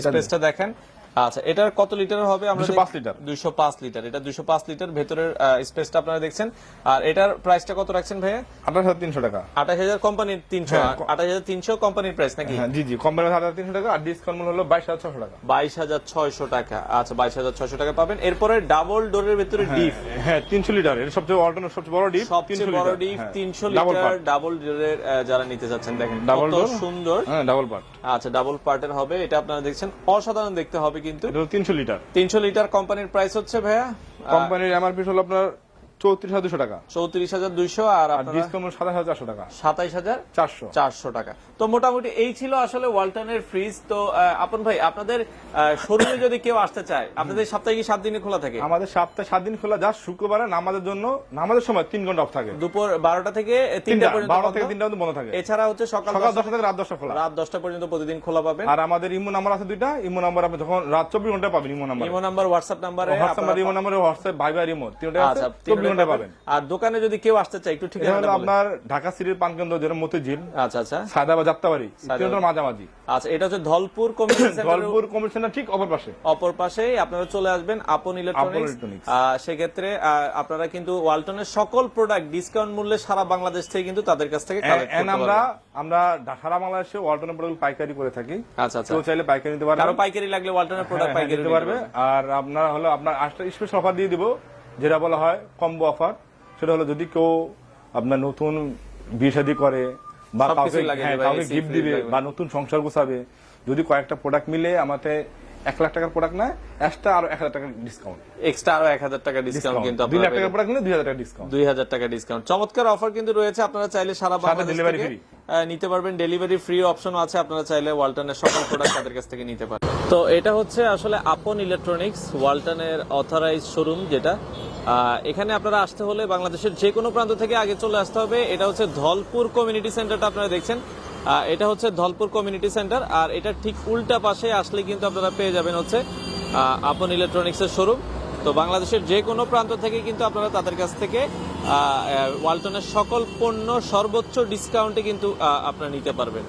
Speaker 2: স্পেসটা দেখেন, আচ্ছা, এটার কত লিটার হবে? আমরা
Speaker 1: 205 লিটার।
Speaker 2: 205 লিটার। এটা 205 লিটার, ভেতরের স্পেসটা আপনারা দেখছেন। আর এটার প্রাইসটা কত রাখছেন ভাইয়া?
Speaker 1: 28300 টাকা।
Speaker 2: 28000 কোম্পানির 300, 28300 কোম্পানির প্রাইস নাকি?
Speaker 1: হ্যাঁ জি জি, কোম্পানির 2300 টাকা আর ডিসকাউন্ট মূল্য হলো 22600 টাকা।
Speaker 2: 22600 টাকা। আচ্ছা, 22600 টাকা পাবেন। এরপরে ডাবল ডোরের ভিতরে ডিপ,
Speaker 1: হ্যাঁ 300 লিটার, এটা সবচেয়ে অল্টারনেট সবচেয়ে বড় ডিপ,
Speaker 2: সবচেয়ে বড় ডিপ 300 লিটার ডাবল ডোরের যারা নিতে যাচ্ছেন, দেখেন কত সুন্দর।
Speaker 1: হ্যাঁ ডাবল পার্ট।
Speaker 2: আচ্ছা, ডাবল পার্টের হবে এটা, আপনারা দেখছেন অসাধারণ দেখতে হবে কিন্তু।
Speaker 1: এটা 300 লিটার।
Speaker 2: 300 লিটার কোম্পানির প্রাইস হচ্ছে ভাইয়া,
Speaker 1: কোম্পানির এমআরপি হলো আপনার 34200 টাকা।
Speaker 2: 34200 আর আপনার
Speaker 1: ডিসকাউন্ট 27400 টাকা।
Speaker 2: 27400 টাকা। তো মোটামুটি এই ছিল আসলে ওয়ালটনের ফ্রিজ। তো আপন ভাই, আপনাদের শোরুমে যদি কেউ আসতে চায়, আপনাদের সপ্তাহে কি 7 দিনে খোলা থাকে?
Speaker 1: আমাদের সপ্তাহে 7 দিন খোলা, যা শুক্রবারে নামাজের জন্য, নামাজের সময় 3 ঘন্টা অফ থাকে।
Speaker 2: দুপুর 12টা থেকে 3টা পর্যন্ত,
Speaker 1: 12টা থেকে 3টা পর্যন্ত বন্ধ থাকে।
Speaker 2: এছাড়া হচ্ছে সকাল
Speaker 1: 10টা থেকে রাত 10টা খোলা।
Speaker 2: রাত 10টা পর্যন্ত প্রতিদিন খোলা পাবেন।
Speaker 1: আর আমাদের ইমো নাম্বার আছে 2টা। ইমো নাম্বার আপনি যখন রাত 24 ঘন্টা পাবেন। ইমো নাম্বার,
Speaker 2: হোয়াটসঅ্যাপ নাম্বারে,
Speaker 1: ইমো নাম্বারে হোয়াটসঅ্যাপ, ভাইবার, ইমো 3টা আছে, 24 ঘন্টা পাবেন।
Speaker 2: আর দোকানে যদি কেউ আসতে চায়, একটু ঠিকানাটা বলেন।
Speaker 1: আপনার ঢাকা সিটির পানকেন্দ্র, যেটা মতিঝিল,
Speaker 2: আচ্ছা আচ্ছা,
Speaker 1: সায়দাবাদ যাত্রাবাড়ি, তিনটার মাঝামাঝি।
Speaker 2: আচ্ছা, এটা হচ্ছে Dhalpur community centre.
Speaker 1: Dhalpur community centre ঠিক অপর পাশেই
Speaker 2: আপনারা চলে আসবেন আপন ইলেকট্রনিক্স। সেক্ষেত্রে আপনারা কিন্তু ওয়ালটনের সকল প্রোডাক্ট ডিসকাউন্ট মূল্যে সারা বাংলাদেশ থেকে কিন্তু তাদের কাছ থেকে কালেক্ট করতে পারবেন।
Speaker 1: আমরা সারা বাংলাদেশে ওয়ালটনের প্রোডাক্ট পাইকারি করে থাকি।
Speaker 2: আচ্ছা আচ্ছা,
Speaker 1: কেউ চাইলে পাইকারি নিতে পারবে,
Speaker 2: কারো পাইকারি লাগলে ওয়ালটনের প্রোডাক্ট পাইকারি
Speaker 1: নিতে পারবে। আর আপনার হলো আপনার একটা স্পেশাল অফার দিয়ে দিব, যেটা বলা হয় কম্বো অফার। সেটা হলো যদি কেউ আপনার নতুন বিয়ে শাদী করে বা কাউকে গিফট দিবে বা নতুন সংসার গোছাবে, যদি কয়েকটা প্রোডাক্ট মিলে আমাদের 1 লাখ টাকার প্রোডাক্ট নেয়, এক্সট্রা আরো 1000 টাকা ডিসকাউন্ট,
Speaker 2: এক্সট্রা আরো 1000 টাকা ডিসকাউন্ট কিন্তু
Speaker 1: 2 লাখ টাকার প্রোডাক্ট নিলে 2000 টাকা ডিসকাউন্ট,
Speaker 2: 2000 টাকা ডিসকাউন্ট। চমৎকার অফার কিন্তু রয়েছে। আপনারা চাইলে সারা বাংলাদেশ থেকে নিতে পারবেন। ডেলিভারি ফ্রি অপশন আছে, আপনারা চাইলে ওয়ালটনের সকল প্রোডাক্ট তাদের কাছ থেকে নিতে পারবেন। তো এটা হচ্ছে আসলে আপন ইলেকট্রনিক্স, ওয়ালটনের অথরাইজড শোরুম যেটা। এখানে আপনারা আসতে হলে বাংলাদেশের যে কোনো প্রান্ত থেকে আগে চলে আসতে হবে। এটা হচ্ছে ধলপুর কমিউনিটি সেন্টারটা আপনারা দেখছেন, এটা হচ্ছে ধলপুর কমিউনিটি সেন্টার। আর এটা ঠিক উল্টা পাশে আসলে কিন্তু আপনারা পেয়ে যাবেন হচ্ছে আপন ইলেকট্রনিক্সের শোরুম। তো বাংলাদেশের যে কোনো প্রান্ত থেকে কিন্তু আপনারা তাদের কাছ থেকে ওয়ালটনের সকল পণ্য সর্বোচ্চ ডিসকাউন্টে কিন্তু আপনারা নিতে পারবেন।